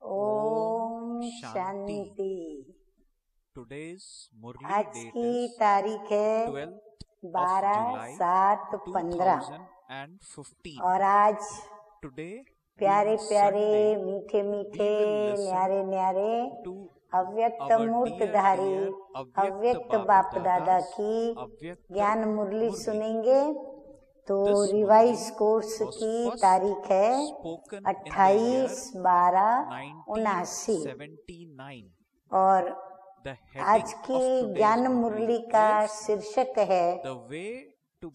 ओम शांति। आज की तारीख है 12/7/15 और आज प्यारे प्यारे मीठे मीठे न्यारे न्यारे अव्यक्त मूर्तधारी अव्यक्त बाप दादा की ज्ञान मुरली सुनेंगे। तो रिवाइज कोर्स की तारीख है 28/12/79 और आज की ज्ञान मुरली का शीर्षक है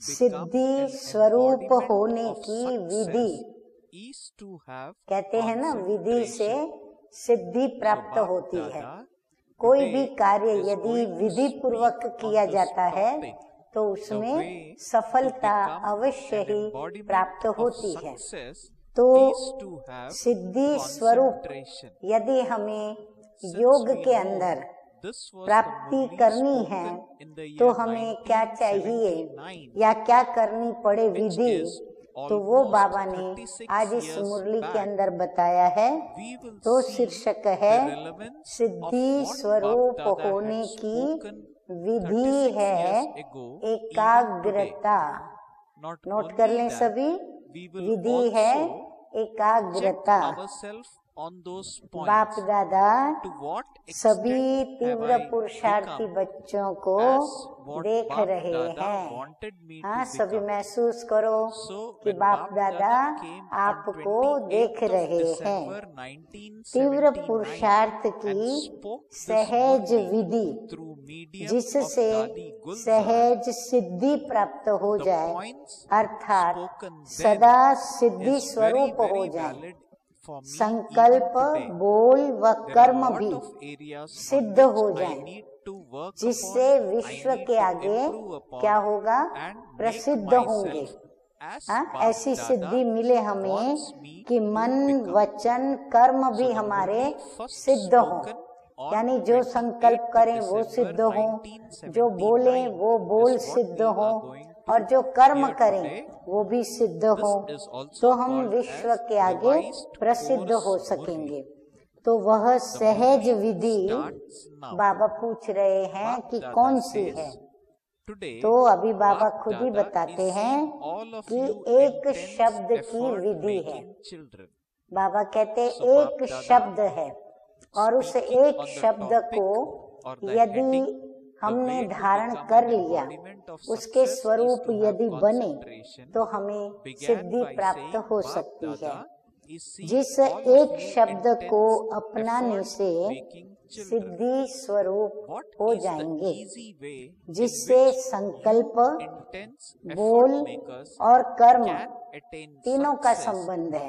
सिद्धि स्वरूप होने की विधि। कहते हैं ना, विधि से सिद्धि प्राप्त होती है। कोई भी कार्य यदि विधि पूर्वक किया जाता है तो उसमें सफलता अवश्य ही प्राप्त होती है। तो सिद्धि स्वरूप यदि हमें योग के अंदर प्राप्ति करनी है तो हमें क्या चाहिए या क्या करनी पड़े विधि, तो वो बाबा ने आज इस मुरली के अंदर बताया है। तो शीर्षक है सिद्धि स्वरूप होने की विधि है एकाग्रता। नोट कर लें सभी, विधि है एकाग्रता। बाप दादा सभी तीव्र पुरुषार्थी बच्चों को देख रहे हैं। हाँ, सभी महसूस करो कि बाप दादा आपको देख रहे हैं। तीव्र पुरुषार्थ की सहज विधि जिससे सहज सिद्धि प्राप्त हो जाए, अर्थात सदा सिद्धि स्वरूप हो जाए। संकल्प, बोल व कर्म भी सिद्ध हो जाए, जिससे विश्व के आगे क्या होगा, प्रसिद्ध होंगे। ऐसी सिद्धि मिले हमें कि मन वचन कर्म भी हमारे सिद्ध हों। यानी जो संकल्प करें वो सिद्ध हो, जो बोले वो बोल सिद्ध हो और जो कर्म करें वो भी सिद्ध हो, तो हम विश्व के आगे प्रसिद्ध हो सकेंगे। तो वह सहज विधि बाबा पूछ रहे हैं कि कौन सी है। तो अभी बाबा खुद ही बताते हैं कि एक शब्द की विधि है। बाबा कहते एक शब्द है और उस एक शब्द को यदि हमने धारण कर लिया, उसके स्वरूप यदि बने, तो हमें सिद्धि प्राप्त हो सकती है। जिस एक शब्द को अपनाने से सिद्धि स्वरूप हो जाएंगे, जिससे संकल्प, बोल और कर्म तीनों का संबंध है।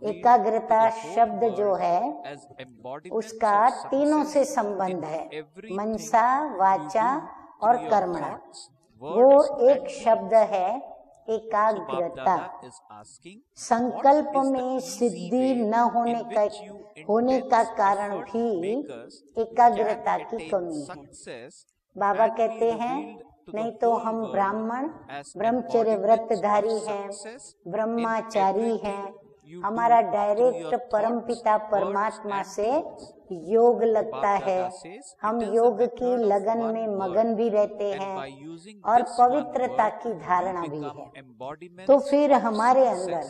एकाग्रता शब्द जो है उसका तीनों से संबंध है, मनसा, वाचा और कर्मणा। वो एक शब्द है एकाग्रता। संकल्प में सिद्धि न होने का कारण भी एकाग्रता की कमी है। बाबा कहते हैं नहीं तो हम ब्राह्मण ब्रह्मचर्य व्रतधारी हैं, ब्रह्मचारी हैं, हमारा डायरेक्ट परमपिता परमात्मा से योग लगता है, हम योग की लगन में मगन भी रहते हैं और पवित्रता की धारणा भी है। तो फिर हमारे अंदर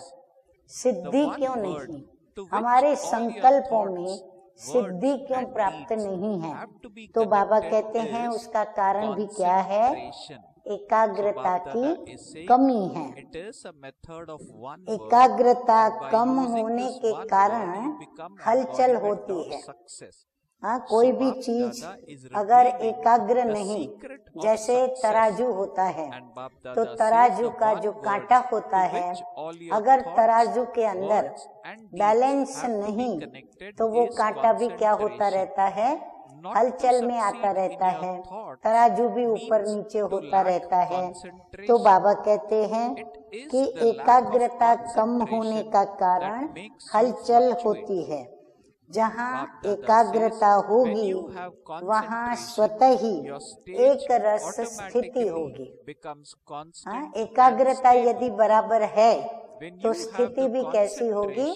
सिद्धि क्यों नहीं, हमारे संकल्पों में सिद्धि क्यों प्राप्त नहीं है? तो बाबा कहते हैं उसका कारण भी क्या है, एकाग्रता की कमी है। एकाग्रता कम होने के कारण हलचल होती है। कोई भी चीज अगर एकाग्र नहीं, जैसे तराजू होता है, तो तराजू का जो कांटा होता है, अगर तराजू के अंदर बैलेंस नहीं तो वो कांटा भी क्या होता रहता है, हलचल में आता रहता है, तराजू भी ऊपर नीचे होता रहता है। तो बाबा कहते हैं कि एकाग्रता कम होने का कारण हलचल होती है। जहाँ एकाग्रता होगी वहाँ स्वतः ही एक रस स्थिति होगी। एकाग्रता यदि बराबर है तो स्थिति भी कैसी होगी,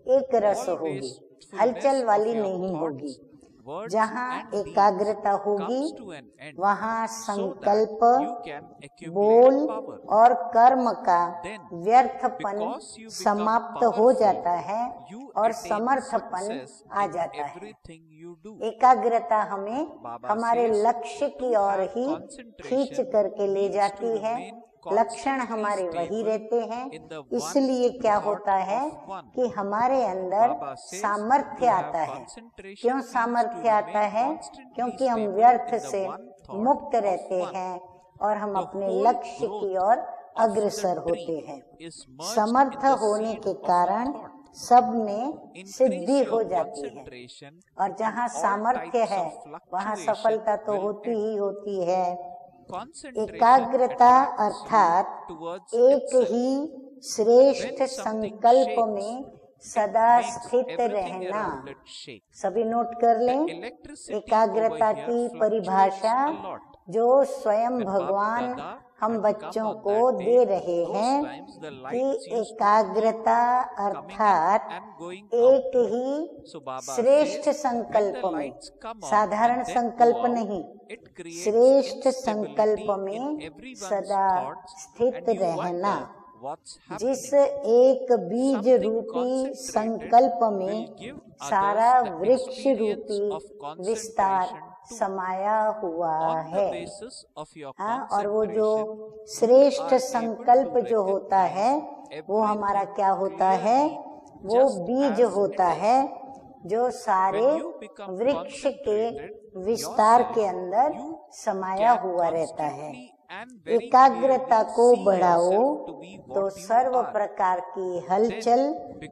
एक रस होगी, हलचल वाली नहीं होगी। जहाँ एकाग्रता होगी वहाँ संकल्प, बोल और कर्म का व्यर्थपन समाप्त हो जाता है और समर्थपन आ जाता है। एकाग्रता हमें हमारे लक्ष्य की ओर ही खींच करके ले जाती है। लक्षण हमारे वही रहते हैं। इसलिए क्या होता है कि हमारे अंदर सामर्थ्य आता है। क्यों सामर्थ्य आता है? क्योंकि हम व्यर्थ से मुक्त रहते हैं और हम अपने लक्ष्य की ओर अग्रसर होते हैं। समर्थ होने के कारण सब में सिद्धि हो जाती है और जहाँ सामर्थ्य है वहाँ सफलता तो होती ही होती है। एकाग्रता अर्थात एक ही श्रेष्ठ संकल्प में सदा स्थित रहना। सभी नोट कर लें। एकाग्रता की परिभाषा जो स्वयं भगवान हम बच्चों को दे रहे हैं कि एकाग्रता अर्थात एक ही श्रेष्ठ संकल्प में, साधारण संकल्प नहीं, श्रेष्ठ संकल्प में सदा स्थित रहना। जिस एक बीज रूपी संकल्प में सारा वृक्ष रूपी विस्तार समाया हुआ है। और वो जो श्रेष्ठ संकल्प जो होता है वो हमारा क्या होता है? वो बीज होता है जो सारे वृक्ष के विस्तार के अंदर समाया हुआ रहता है। एकाग्रता को बढ़ाओ तो सर्व प्रकार की हलचल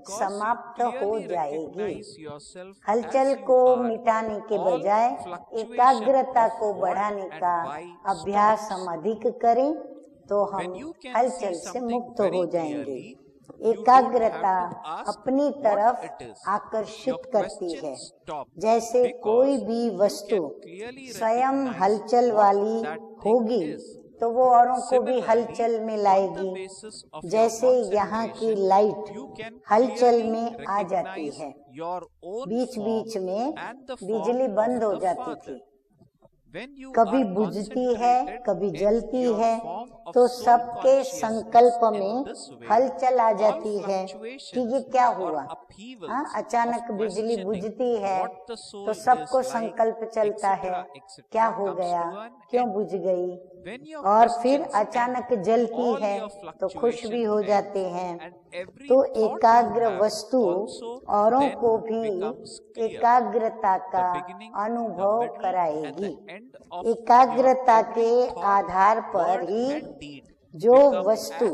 समाप्त हो जाएगी। हलचल को मिटाने के बजाय एकाग्रता को बढ़ाने का अभ्यास हम अधिक करें तो हम हलचल से मुक्त हो जाएंगे। एकाग्रता अपनी तरफ आकर्षित करती है। जैसे कोई भी वस्तु स्वयं हलचल वाली होगी तो वो औरों को भी हलचल में लाएगी। जैसे यहाँ की लाइट हलचल में आ जाती है, बीच बीच में बिजली बंद हो जाती थी, कभी बुझती है कभी जलती है, तो सबके संकल्प में हलचल आ जाती है कि ये क्या हुआ। अचानक बिजली बुझती है तो सबको संकल्प चलता है क्या हो गया, क्यों बुझ गई, और फिर अचानक जलती है तो खुश भी हो जाते हैं। तो एकाग्र वस्तु औरों को भी एकाग्रता का अनुभव कराएगी। एकाग्रता के आधार पर ही जो वस्तु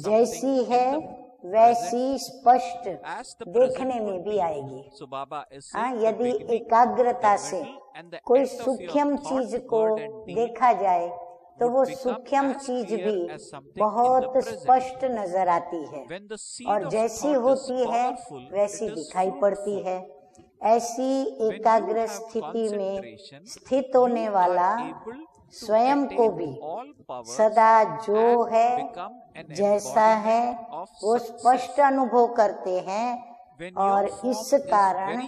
जैसी है वैसी स्पष्ट देखने में भी आएगी। यदि एकाग्रता से कोई सूक्ष्म चीज को देखा जाए तो वो सूक्ष्म चीज भी बहुत स्पष्ट नजर आती है और जैसी होती है वैसी दिखाई पड़ती है। ऐसी एकाग्र स्थिति में स्थित होने वाला स्वयं को भी सदा जो है जैसा है वो स्पष्ट अनुभव करते हैं और इस कारण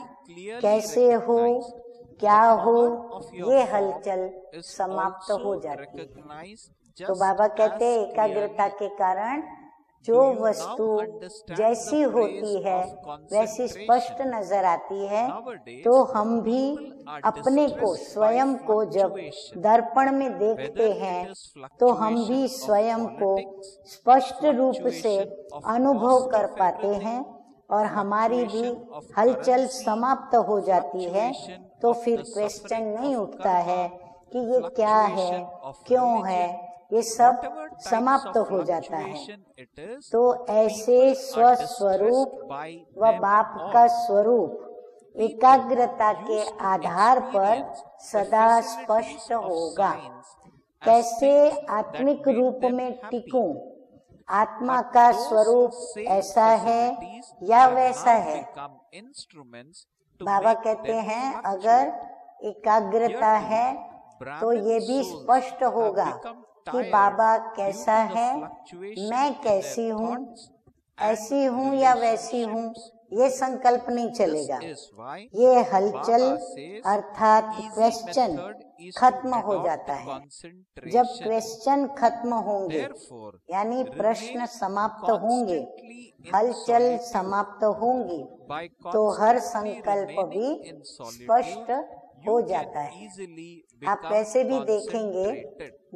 कैसे हो क्या हो ये हलचल समाप्त हो जाती है। तो बाबा कहते हैं एकाग्रता के कारण जो वस्तु जैसी होती है वैसी स्पष्ट नजर आती है, तो हम भी अपने को स्वयं को जब दर्पण में देखते हैं तो हम भी स्वयं को स्पष्ट रूप से अनुभव कर पाते हैं और हमारी भी हलचल समाप्त हो जाती है। तो फिर क्वेश्चन नहीं उठता है कि ये क्या है, क्यों है, ये सब समाप्त हो जाता है। तो ऐसे स्वस्वरूप व बाप का स्वरूप एकाग्रता के आधार पर सदा स्पष्ट होगा। कैसे आत्मिक रूप में टिकूं, आत्मा का स्वरूप ऐसा है या वैसा है। बाबा कहते हैं अगर एकाग्रता है तो ये भी स्पष्ट होगा कि बाबा कैसा है, मैं कैसी हूँ, ऐसी हूँ या वैसी हूँ, ये संकल्प नहीं चलेगा। ये हलचल अर्थात क्वेश्चन खत्म हो जाता है। जब क्वेश्चन खत्म होंगे यानी प्रश्न समाप्त होंगे, हलचल समाप्त होंगी, तो हर संकल्प भी स्पष्ट हो जाता है। आप वैसे भी देखेंगे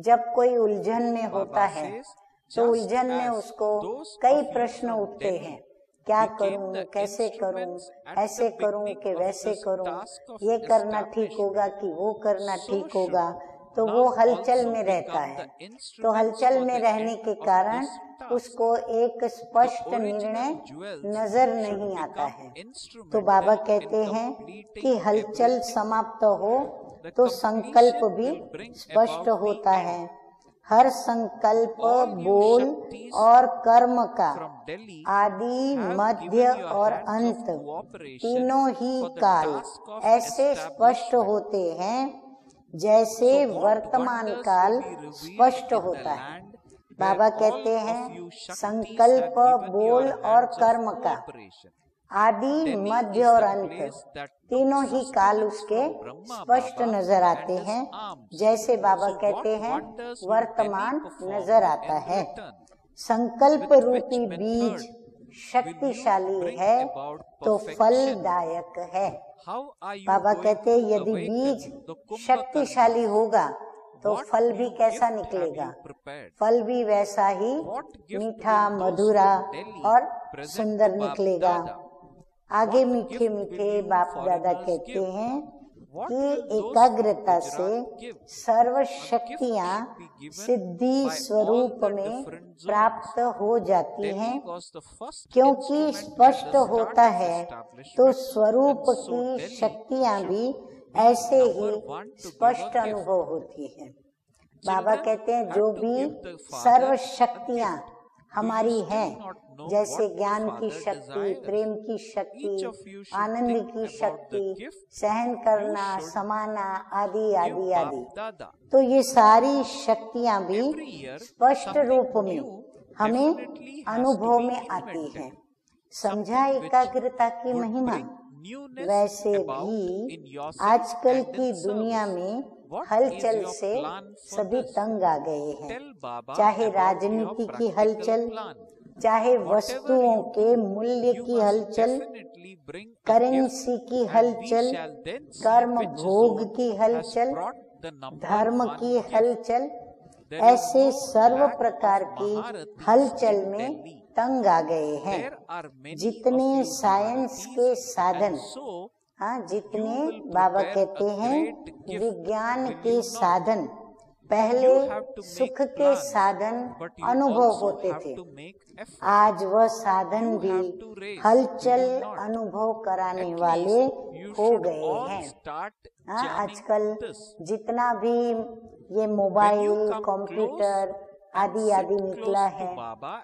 जब कोई उलझन में होता है तो उलझन में उसको कई प्रश्न उठते हैं, क्या करूं, कैसे करूं, ऐसे करूं कि वैसे करूं, ये करना ठीक होगा कि वो करना ठीक होगा, तो वो हलचल में रहता है। तो हलचल में रहने के कारण उसको एक स्पष्ट निर्णय नजर नहीं आता है। तो बाबा कहते हैं कि हलचल समाप्त हो तो संकल्प भी स्पष्ट होता है। हर संकल्प बोल और कर्म का आदि मध्य और अंत तीनों ही काल ऐसे स्पष्ट होते हैं जैसे वर्तमान काल स्पष्ट होता है। बाबा कहते हैं संकल्प बोल और कर्म का आदि मध्य और अंत तीनों ही काल उसके स्पष्ट नजर आते हैं, जैसे बाबा कहते हैं वर्तमान नजर आता है। संकल्प रूपी बीज शक्तिशाली है तो फलदायक है। बाबा कहते हैं यदि बीज शक्तिशाली होगा तो फल भी कैसा निकलेगा, फल भी वैसा ही मीठा, मधुरा और सुंदर निकलेगा। आगे मीठे मीठे बाप दादा कहते हैं कि एकाग्रता से सर्व शक्तियां सिद्धि स्वरूप में प्राप्त हो जाती हैं, क्योंकि स्पष्ट होता है तो स्वरूप की शक्तियां भी ऐसे ही स्पष्ट अनुभव होती है। बाबा कहते हैं जो भी सर्व शक्तियां हमारी हैं, जैसे ज्ञान की शक्ति, प्रेम की शक्ति, आनंद की शक्ति, सहन करना, समाना आदि आदि आदि, तो ये सारी शक्तियां भी स्पष्ट रूप में हमें अनुभव में आती हैं। समझा एकाग्रता की महिमा। वैसे भी आजकल की दुनिया में हलचल से सभी तंग आ गए हैं, चाहे राजनीति की हलचल, चाहे वस्तुओं के मूल्य की हलचल, करेंसी की हलचल, कर्म भोग की हलचल, धर्म की हलचल, ऐसे सर्व प्रकार की हलचल में तंग आ गए हैं। जितने साइंस के साधन, जितने बाबा कहते हैं विज्ञान के साधन, पहले सुख के साधन अनुभव होते थे, आज वह साधन भी हलचल अनुभव कराने वाले हो गए हैं। आजकल जितना भी ये मोबाइल, कंप्यूटर आदि आदि निकला है,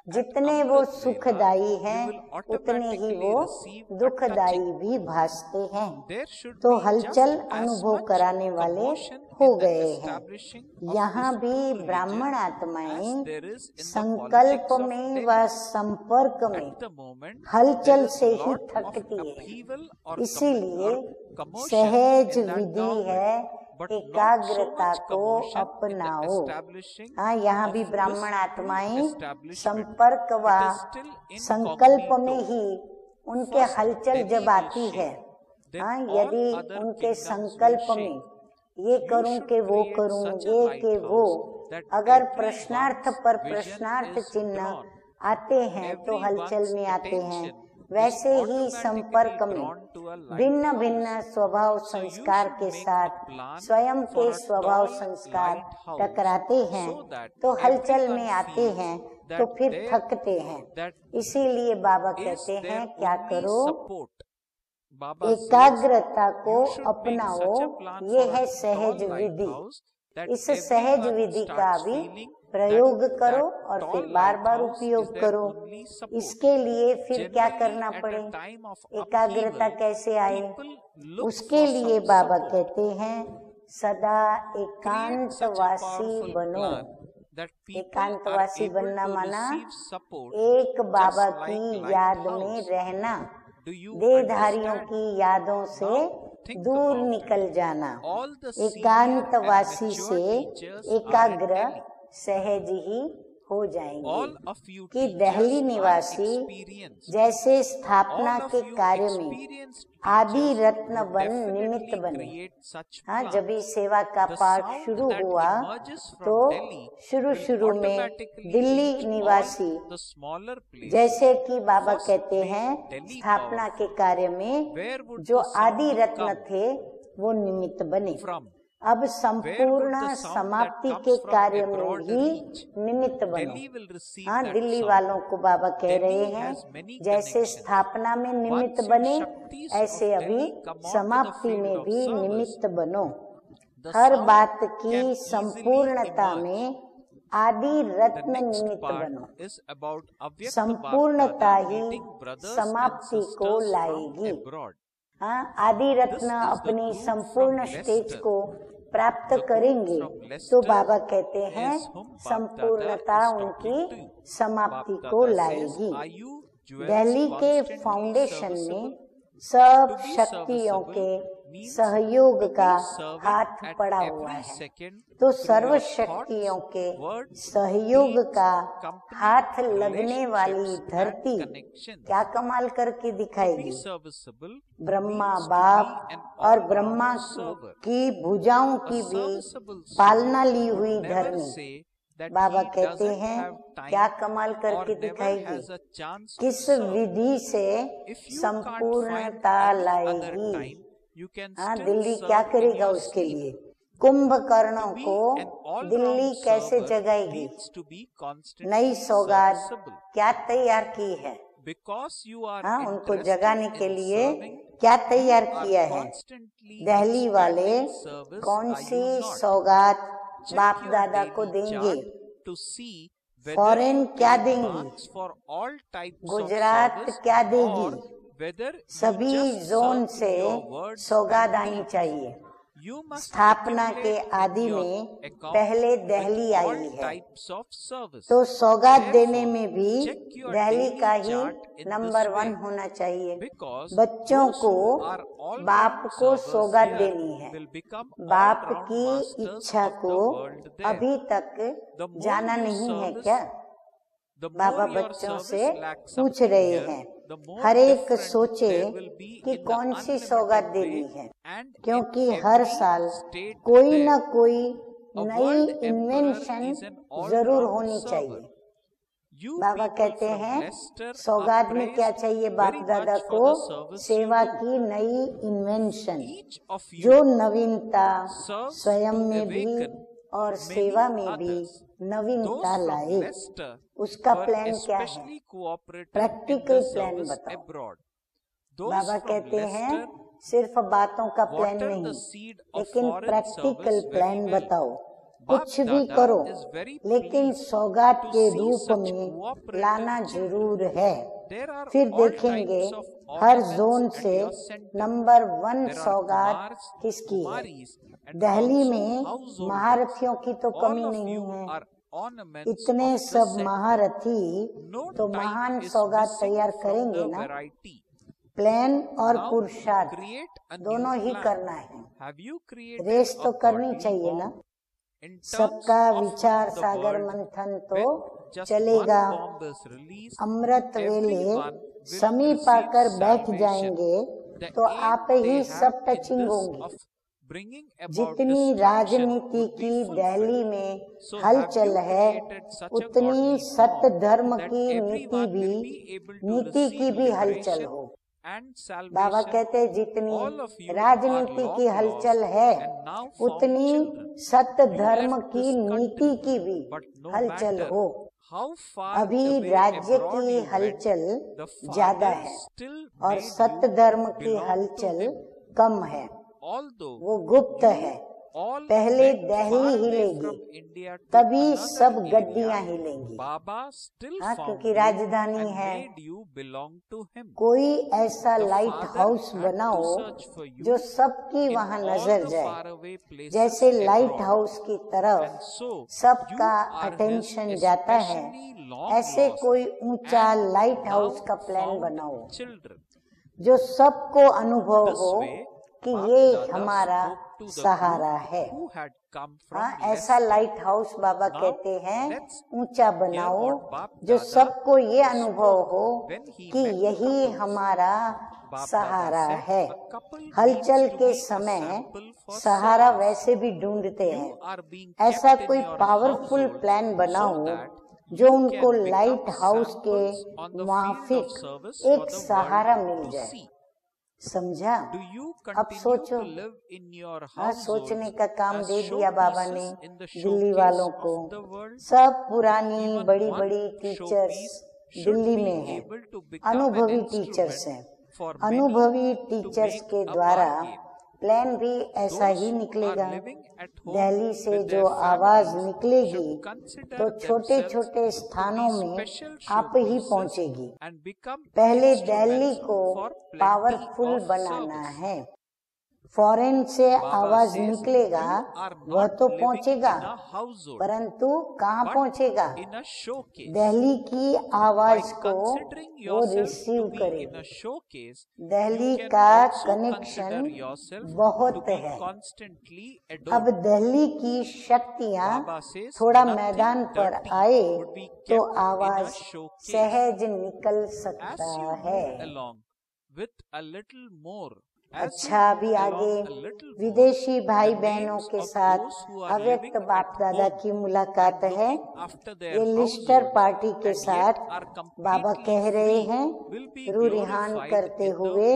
जितने वो सुखदायी हैं उतने ही वो दुखदायी भी भासते हैं, तो हलचल अनुभव कराने वाले हो गए हैं। यहाँ भी ब्राह्मण आत्माएं संकल्प में व संपर्क में हलचल से ही थकती है, इसीलिए सहज विधि है एकाग्रता को अपनाओ। यहाँ भी ब्राह्मण आत्माएं संपर्क व संकल्प में ही उनके हलचल जब आती है, यदि उनके संकल्प में ये करूं कि वो करूं, ये कि वो, अगर प्रश्नार्थ पर प्रश्नार्थ चिन्ह आते हैं तो हलचल में आते हैं। वैसे ही संपर्क में भिन्न भिन्न स्वभाव संस्कार के साथ स्वयं के स्वभाव संस्कार टकराते हैं तो हलचल में आते हैं, तो फिर थकते हैं। इसीलिए बाबा कहते हैं क्या करो, एकाग्रता को अपनाओ। ये है सहज विधि। इस सहज विधि का भी प्रयोग करो और फिर बार बार उपयोग करो। इसके लिए फिर क्या करना पड़े, एकाग्रता कैसे आए, उसके लिए बाबा कहते हैं सदा एकांतवासी बनो। एकांतवासी बनना माना एक बाबा की याद में रहना, देहधारियों की यादों से दूर निकल जाना, एकांतवासी से एकाग्र सहज ही हो जाएंगे कि दिल्ली निवासी जैसे स्थापना के कार्य में आदि रत्न बन निमित्त बने। हाँ, जब भी सेवा का पाठ शुरू हुआ तो शुरू में दिल्ली निवासी जैसे कि बाबा कहते हैं स्थापना के कार्य में जो आदि रत्न थे वो निमित्त बने। अब संपूर्ण समाप्ति के कार्य में भी निमित्त बनो। हाँ, दिल्ली वालों को बाबा कह रहे हैं जैसे स्थापना में निमित्त बने ऐसे अभी समाप्ति में भी निमित्त बनो। हर बात की संपूर्णता में आदि रत्न निमित्त बनो। संपूर्णता ही समाप्ति को लाएगी। हाँ, आदि रत्न अपनी संपूर्ण स्टेज को प्राप्त करेंगे तो बाबा कहते हैं संपूर्णता उनकी समाप्ति को लाएगी। दिल्ली के फाउंडेशन में सब शक्तियों के सहयोग का हाथ पड़ा हुआ है, तो सर्व शक्तियों के सहयोग का हाथ लगने वाली धरती क्या कमाल करके दिखाएगी। ब्रह्मा बाप और ब्रह्मा की भुजाओं की भी पालना ली हुई धरनी बाबा कहते हैं क्या कमाल करके दिखाएगी, किस विधि से संपूर्णता लाएगी। हाँ, दिल्ली क्या करेगा उसके लिए। कुंभकर्णों को दिल्ली कैसे जगाएगी। नई सौगात क्या तैयार की है। हाँ, उनको जगाने के लिए क्या तैयार किया है। दिल्ली वाले कौन सी सौगात बाप दादा को देंगे। फॉरेन क्या देंगी, गुजरात क्या देगी। सभी जोन से सौगात आनी चाहिए। स्थापना के आदि में पहले दिल्ली आई है तो सौगात देने में भी दिल्ली का ही नंबर 1 होना चाहिए। बच्चों को बाप को सौगात देनी है। बाप की इच्छा को अभी तक जाना नहीं है क्या। बाबा बच्चों से पूछ रहे हैं, हर एक सोचे कि कौन सी सौगात देनी है, क्योंकि हर साल कोई न कोई नई इन्वेंशन जरूर होनी चाहिए। बाबा कहते हैं सौगात में क्या चाहिए बाप दादा को, सेवा की नई इन्वेंशन, जो नवीनता स्वयं में भी और सेवा में भी नवीनता लाए। उसका प्लान क्या है, प्रैक्टिकल प्लान बताओ। बाबा कहते हैं सिर्फ बातों का प्लान नहीं, लेकिन प्रैक्टिकल प्लान बताओ। कुछ भी करो लेकिन सौगात के रूप में लाना जरूर है। फिर देखेंगे हर जोन से नंबर 1 सौगात किसकी है। दिल्ली में महारथियों की तो कमी नहीं है। इतने सब महारथी तो महान सौगात तैयार करेंगे ना। प्लान और पुरुषार्थ दोनों ही करना है। रेस तो करनी चाहिए ना। सबका विचार सागर मंथन तो चलेगा। अमृत वेले समीप आकर बैठ जाएंगे तो आप ही सब टचिंग होंगी। जितनी राजनीति की दिल्ली में हलचल है उतनी सत्य धर्म की नीति की भी हलचल हो। बाबा कहते हैं जितनी राजनीति की हलचल है उतनी सत्य धर्म की नीति की भी हलचल हो। अभी राज्य की हलचल ज्यादा है और सत्य धर्म की हलचल कम है, वो गुप्त है। पहले दिल्ली हिलेगी तभी सब गड्डियां हिलेंगी। हाँ, क्योंकि राजधानी है। कोई ऐसा लाइट हाउस बनाओ जो सबकी वहाँ नजर जाए, जैसे लाइट हाउस की तरफ सबका अटेंशन जाता है, ऐसे कोई ऊंचा लाइट हाउस का प्लान बनाओ। जो सबको अनुभव हो कि ये हमारा सहारा है। हाँ, ऐसा लाइट हाउस बाबा कहते हैं ऊंचा बनाओ जो सबको ये अनुभव हो कि यही हमारा सहारा है। हलचल के समय सहारा वैसे भी ढूंढते हैं। ऐसा कोई पावरफुल प्लान बनाओ जो उनको लाइट हाउस के माफिक एक सहारा मिल जाए। समझा? अब सोचो। हाँ, सोचने का काम दे दिया बाबा ने दिल्ली वालों को। सब पुरानी बड़ी बड़ी टीचर्स दिल्ली में हैं, अनुभवी टीचर्स हैं। अनुभवी टीचर्स के द्वारा प्लान भी ऐसा ही निकलेगा। दिल्ली से जो आवाज निकलेगी तो छोटे छोटे स्थानों में आप ही पहुंचेगी। पहले दिल्ली को पावरफुल बनाना है। फॉरेन से आवाज निकलेगा वह तो पहुंचेगा, परंतु कहाँ पहुंचेगा? दिल्ली की आवाज को वो रिसीव करेगी। दिल्ली का कनेक्शन बहुत है। अब दिल्ली की शक्तियाँ थोड़ा मैदान पर आए तो आवाज सहज निकल सकता है। अच्छा, अभी आगे विदेशी भाई बहनों के साथ अव्यक्त बाप दादा की मुलाकात है। ये लिस्टर पार्टी के साथ बाबा कह रहे हैं, रूरिहान करते हुए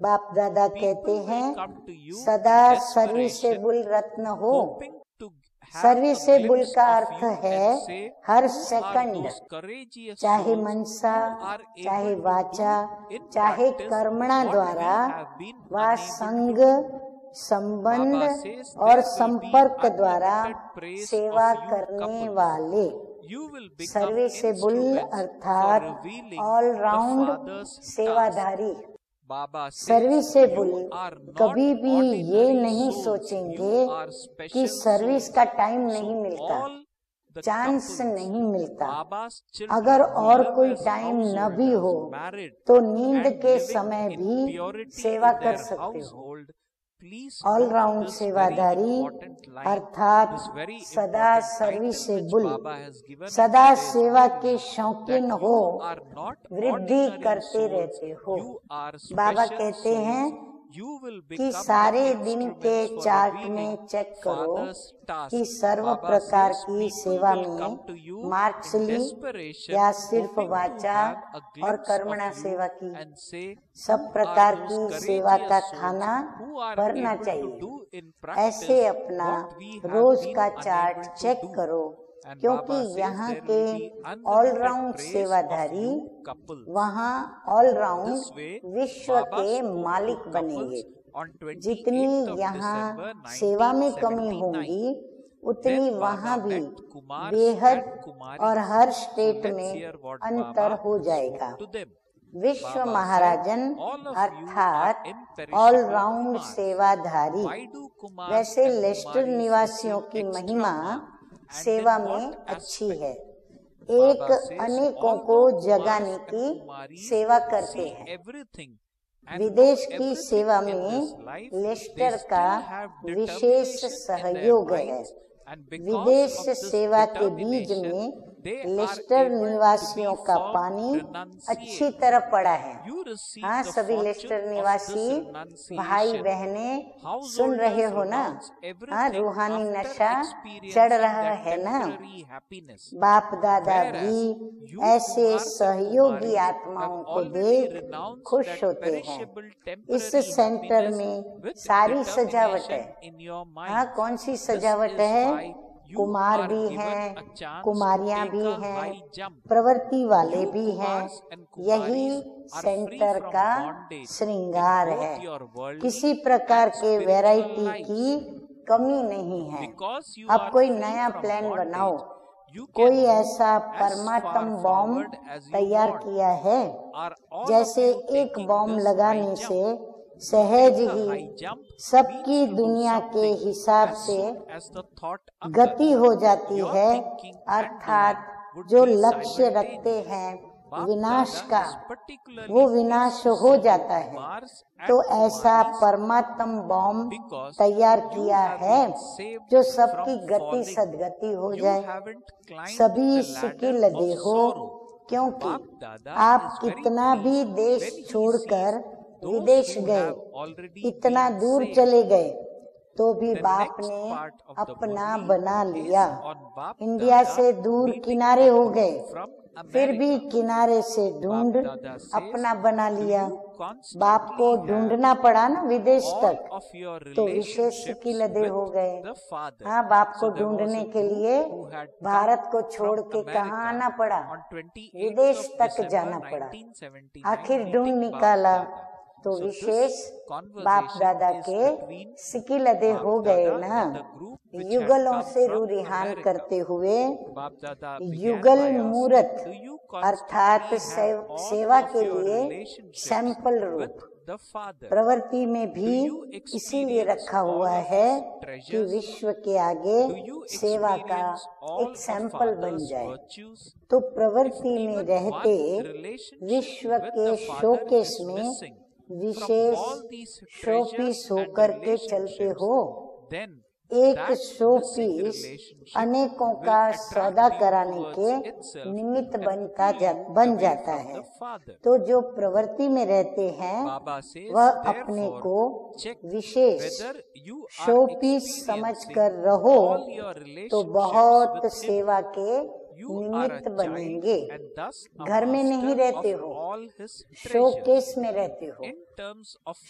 बाप दादा कहते हैं सदा सर्विसेबल रत्न हो। सर्विसेबल का अर्थ है हर सेकंड, चाहे मनसा, चाहे वाचा, चाहे कर्मणा द्वारा व संग, संबंध और संपर्क द्वारा सेवा करने वाले। सर्विसेबल अर्थात ऑल राउंड सेवाधारी। सर्विसेबल कभी भी ये नहीं सोचेंगे कि सर्विस का टाइम नहीं मिलता, चांस नहीं मिलता। अगर और कोई टाइम न भी हो तो नींद के समय भी सेवा कर सकते हो। ऑल राउंड सेवाधारी अर्थात सदा सर्विसेबल, सदा सेवा के शौकीन हो, वृद्धि करते रहते हो। बाबा कहते हैं कि सारे दिन के चार्ट में चेक करो कि सर्व प्रकार की सेवा में मार्क्स ली या सिर्फ वाचा और कर्मणा सेवा की। सब प्रकार की सेवा का खाना भरना चाहिए। ऐसे अपना रोज का चार्ट चेक करो, क्योंकि यहाँ के ऑलराउंड सेवाधारी वहाँ ऑलराउंड विश्व के मालिक बनेंगे। जितनी यहाँ सेवा में कमी होगी उतनी वहाँ भी बेहद और हर स्टेट में अंतर हो जाएगा। विश्व महाराजन अर्थात ऑलराउंड सेवाधारी। वैसे लेस्टर निवासियों की महिमा सेवा में अच्छी है। एक अनेकों को जगाने की सेवा करते हैं। विदेश की सेवा में लेस्टर का विशेष सहयोग है। विदेश सेवा के बीज में लेस्टर निवासियों का पानी अच्छी तरह पड़ा है। हाँ, सभी लेस्टर निवासी भाई बहनें सुन रहे हो ना? हाँ, रूहानी नशा चढ़ रहा है ना? बाप दादा भी ऐसे सहयोगी आत्माओं को देख खुश होते हैं। इस सेंटर में सारी सजावट है। हाँ, कौन सी सजावट है? कुमार भी हैं, कुमारियां भी हैं, प्रवृत्ति वाले भी हैं। यही सेंटर का श्रृंगार है। किसी प्रकार के वैरायटी की कमी नहीं है। अब कोई नया प्लान बनाओ। कोई ऐसा परमात्म बॉम्ब तैयार किया है? जैसे एक बॉम्ब लगाने से सहज ही सबकी दुनिया के हिसाब से गति हो जाती है। अर्थात जो लक्ष्य रखते हैं विनाश का वो विनाश हो जाता है। तो ऐसा परमात्म बॉम्ब तैयार किया है जो सबकी गति सदगति हो जाए, सभी सिक्के लदे हो। क्योंकि आप कितना भी देश छोड़कर विदेश गए, इतना दूर चले गए, तो भी बाप ने अपना बना लिया। इंडिया से दूर किनारे हो गए, फिर भी किनारे से ढूंढ अपना बना लिया। बाप को ढूंढना पड़ा ना विदेश तक, तो विशेष की लदे हो गए। हाँ, बाप को ढूंढने के लिए भारत को छोड़ के कहाँ आना पड़ा, विदेश तक जाना पड़ा। आखिर ढूंढ निकाला तो विशेष बाप दादा के सिक्के लदे हो गए ना। युगलों से रूरिहान करते हुए युगल मूर्त अर्थात सेवा के लिए सैंपल रूप प्रवृत्ति में भी इसीलिए रखा हुआ है कि विश्व के आगे सेवा का एक सैंपल बन जाए। तो प्रवृत्ति में रहते विश्व के शोकेस में विशेष शोपीस होकर के चलते हो। एक शोपीस अनेकों का सौदा कराने के निमित्त बन जाता है। तो जो प्रवृत्ति में रहते हैं वह अपने को विशेष शोपीस समझकर रहो तो बहुत सेवा के निमित्त बनेंगे। घर में नहीं रहते हो, शोकेस में रहते हो।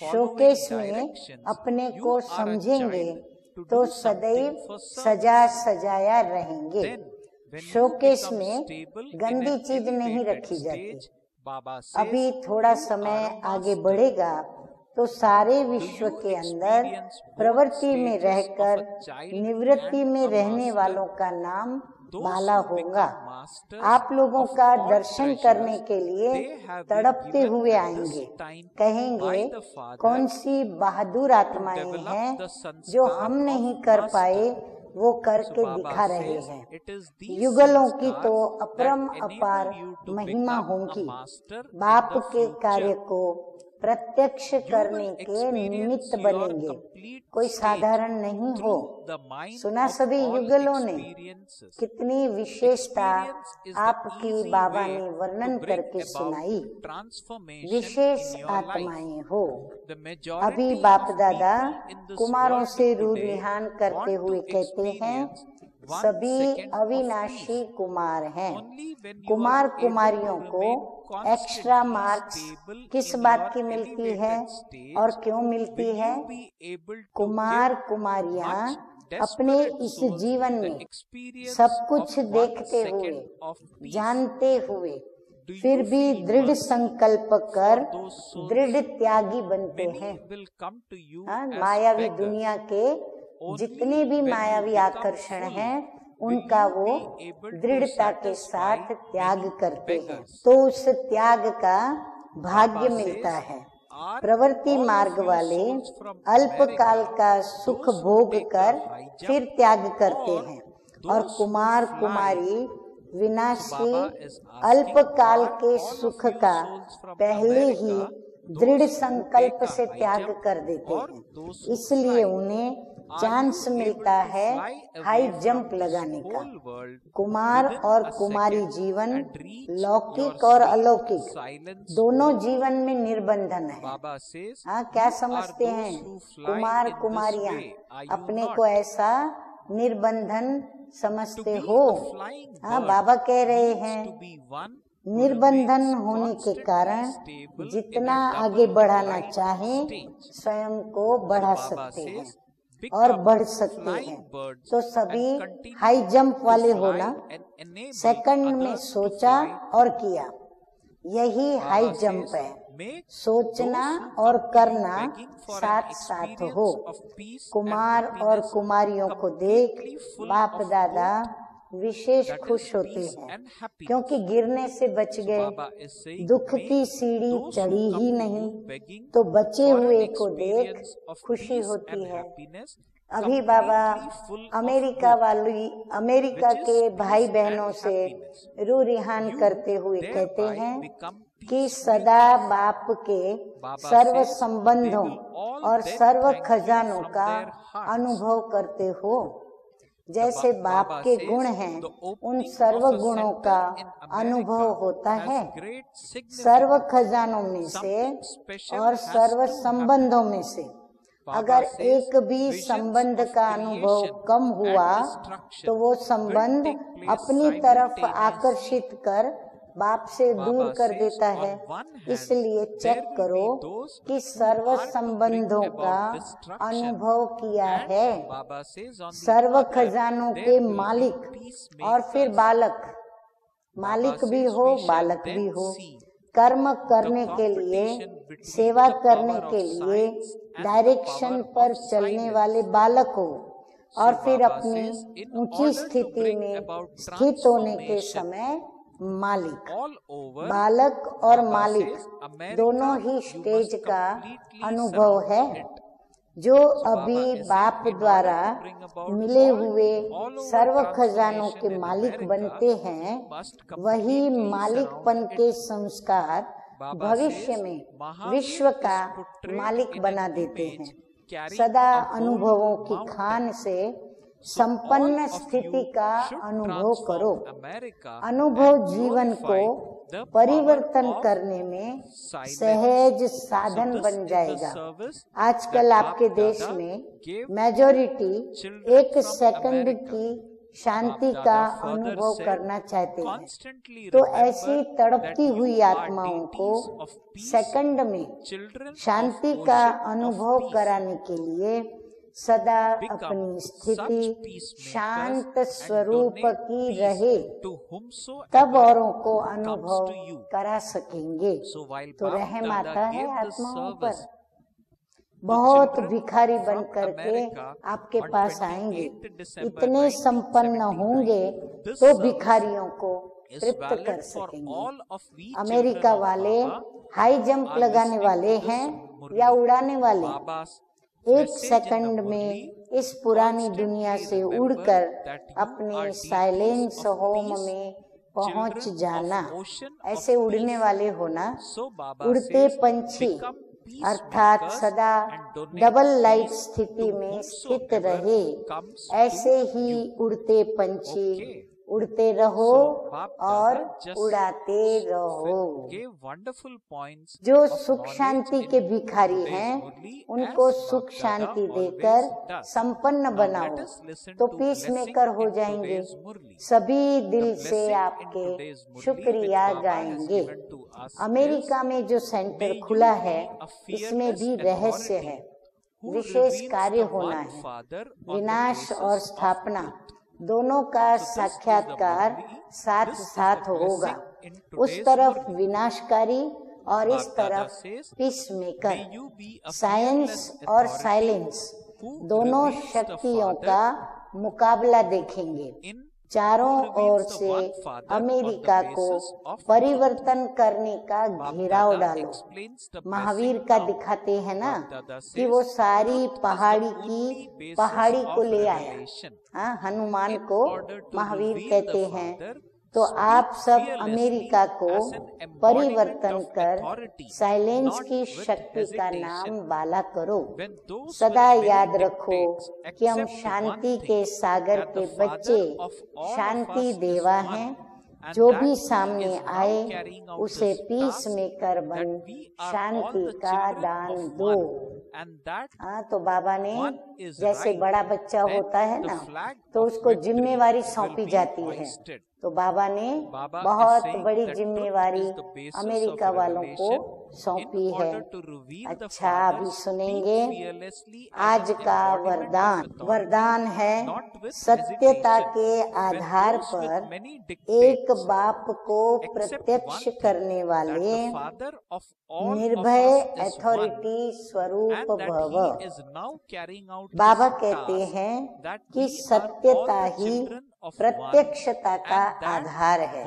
शोकेस में अपने को समझेंगे तो सदैव सजा सजाया रहेंगे। शोकेस में गंदी चीज नहीं रखी जाती। अभी थोड़ा समय आगे बढ़ेगा तो सारे विश्व के अंदर प्रवृत्ति में रहकर निवृत्ति में रहने वालों का नाम बाला होगा। आप लोगों का दर्शन करने के लिए तड़पते हुए आएंगे, कहेंगे कौन सी बहादुर आत्माएं हैं जो हम नहीं कर पाए वो करके दिखा रहे हैं। युगलों की तो अपरम अपार महिमा होगी। बाप के कार्य को प्रत्यक्ष करने के निमित्त बनेंगे, कोई साधारण नहीं हो। सुना सभी युगलों ने, कितनी विशेषता आपकी बाबा ने वर्णन करके सुनाई। विशेष आत्माएं हो। अभी बाप दादा कुमारों से रूरिहान करते हुए कहते हैं सभी अविनाशी कुमार हैं। कुमार कुमारियों को एक्स्ट्रा मार्क्स किस बात की मिलती है और क्यों मिलती है? कुमार कुमारियां अपने इस जीवन में सब कुछ देखते हुए, जानते हुए, फिर भी दृढ़ संकल्प कर दृढ़ त्यागी बनते हैं। मायावी दुनिया के जितने भी मायावी आकर्षण हैं उनका वो दृढ़ता के साथ त्याग करते हैं, तो उस त्याग का भाग्य मिलता है। प्रवृत्ति मार्ग वाले अल्प काल का सुख भोग कर फिर त्याग करते हैं, और कुमार कुमारी विनाशी अल्प काल के सुख का पहले ही दृढ़ संकल्प से त्याग कर देते हैं। इसलिए उन्हें चांस मिलता है हाई जंप लगाने का। कुमार और कुमारी जीवन लौकिक और अलौकिक दोनों जीवन में निर्बंधन है। हाँ, क्या समझते हैं कुमार कुमारियां अपने को ऐसा निर्बंधन समझते हो? हाँ, बाबा कह रहे हैं निर्बंधन होने के कारण जितना आगे बढ़ाना चाहे स्वयं को बढ़ा सकते हैं और बढ़ सकते हैं। तो सभी हाई जंप वाले होना, सेकंड में सोचा और किया, यही हाई जंप है। सोचना और करना साथ साथ हो। कुमार और कुमारियों को देख बाप दादा विशेष खुश होते हैं, क्योंकि गिरने से बच गए, दुख की सीढ़ी चढ़ी ही नहीं, तो बचे हुए को देख खुशी होती है। अभी बाबा अमेरिका के भाई बहनों से रू रिहान करते हुए कहते हैं कि सदा बाप के सर्व संबंधों और सर्व खजानों का अनुभव करते हो। जैसे बाप के गुण हैं, उन सर्व गुणों का अनुभव होता है। सर्व खजानों में से और सर्व संबंधों में से अगर एक भी संबंध का अनुभव कम हुआ तो वो संबंध अपनी तरफ आकर्षित कर बाप से दूर कर देता है। इसलिए चेक करो कि सर्व संबंधों का अनुभव किया है। सर्व खजानों के मालिक और फिर बालक, मालिक भी हो बालक भी हो, कर्म करने के लिए, सेवा करने के लिए डायरेक्शन पर चलने वाले बालक हो, और फिर अपनी ऊंची स्थिति में स्थित होने के समय मालिक। बालक और मालिक दोनों ही स्टेज का अनुभव है। जो अभी बाप द्वारा मिले हुए सर्व खजानों के मालिक बनते हैं, वही मालिकपन के संस्कार भविष्य में विश्व का मालिक बना देते हैं। सदा अनुभवों की खान से संपन्न स्थिति का अनुभव करो। अनुभव जीवन को परिवर्तन करने में सहज साधन बन जाएगा। आजकल आपके देश में मेजॉरिटी एक सेकंड की शांति का अनुभव करना चाहते हैं, तो ऐसी तड़पती हुई आत्माओं को सेकंड में शांति का अनुभव कराने के लिए सदा अपनी स्थिति शांत स्वरूप की रहे, तब औरों को अनुभव करा सकेंगे। तो रहम आता है आत्माओं पर। बहुत भिखारी बन करके आपके पास आएंगे, इतने संपन्न होंगे तो भिखारियों को तृप्त कर सकेंगे। अमेरिका वाले हाई जंप लगाने वाले हैं या उड़ाने वाले, एक सेकंड में इस पुरानी दुनिया से उड़कर अपने साइलेंस होम में पहुंच जाना। ऐसे उड़ने वाले होना। उड़ते पंछी अर्थात सदा डबल लाइट स्थिति में स्थित रहे, ऐसे ही उड़ते पंछी उड़ते रहो और उड़ाते रहो। जो सुख शांति के भिखारी हैं, उनको सुख शांति देकर संपन्न बनाओ तो पीस मेकर हो जाएंगे। सभी दिल से आपके शुक्रिया गाएंगे। अमेरिका में जो सेंटर खुला है, इसमें भी रहस्य है, विशेष कार्य होना है। विनाश और स्थापना दोनों का साक्षात्कार साथ साथ होगा। उस तरफ विनाशकारी और इस तरफ पीस मेकर। साइंस और साइलेंस दोनों शक्तियों का मुकाबला देखेंगे। चारों ओर से अमेरिका को परिवर्तन करने का घेराव डालो। महावीर का दिखाते हैं ना कि वो सारी पहाड़ी को ले आया। हाँ, हनुमान को महावीर कहते हैं। तो आप सब अमेरिका को परिवर्तन कर साइलेंस की शक्ति का नाम बाला करो। सदा याद रखो कि हम शांति के सागर के बच्चे, शांति देवा हैं। जो भी सामने आए उसे पीस मेकर बन शांति का दान दो। हाँ, तो बाबा ने जैसे बड़ा बच्चा होता है ना, तो उसको जिम्मेवारी सौंपी जाती है। तो बाबा ने बहुत बड़ी जिम्मेवारी अमेरिका वालों को सौंपी है। अच्छा, अभी सुनेंगे आज का वरदान है सत्यता के आधार पर एक बाप को प्रत्यक्ष करने वाले निर्भय अथॉरिटी स्वरूप भव। बाबा कहते हैं कि सत्यता ही प्रत्यक्षता का आधार है।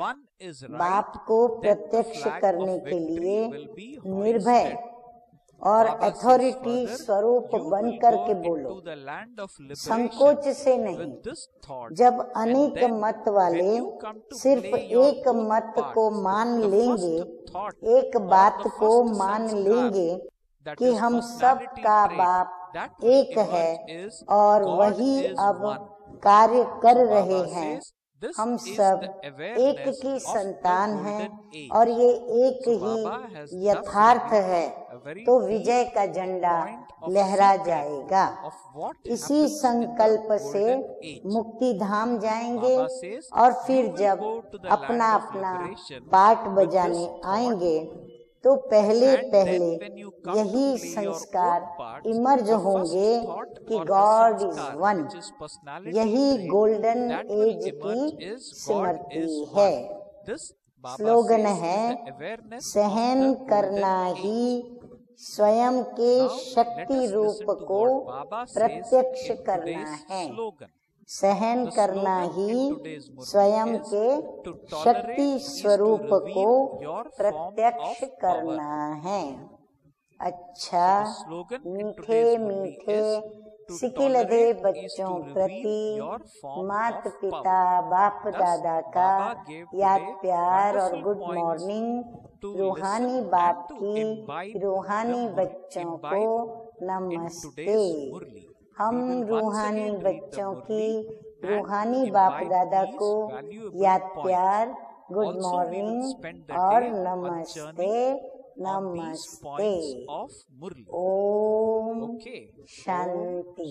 बाप को प्रत्यक्ष करने के लिए निर्भय और अथॉरिटी स्वरूप बनकर के बोलो, संकोच से नहीं। जब अनेक मत वाले सिर्फ एक मत को मान लेंगे, एक बात को मान लेंगे कि हम सब का बाप एक है और वही अब कार्य कर रहे हैं, हम सब एक की संतान हैं और ये एक ही यथार्थ है, तो विजय का झंडा लहरा जाएगा। इसी संकल्प से मुक्ति धाम जाएंगे और फिर जब अपना अपना पाठ बजाने आएंगे तो पहले पहले यही संस्कार इमर्ज होंगे कि गॉड इज वन। यही गोल्डन एज की स्मृति है। स्लोगन है, सहन करना ही स्वयं के शक्ति रूप को प्रत्यक्ष करना है। सहन करना ही स्वयं के शक्ति स्वरूप को प्रत्यक्ष करना है। अच्छा, मीठे मीठे सिकिलधे बच्चों प्रति माता पिता बाप दादा का याद प्यार और गुड मॉर्निंग। रूहानी बाप की रूहानी बच्चों को नमस्ते। हम रूहानी बच्चों की रूहानी बाप दादा को याद प्यार, गुड मॉर्निंग और नमस्ते नमस्ते। ओम शांति।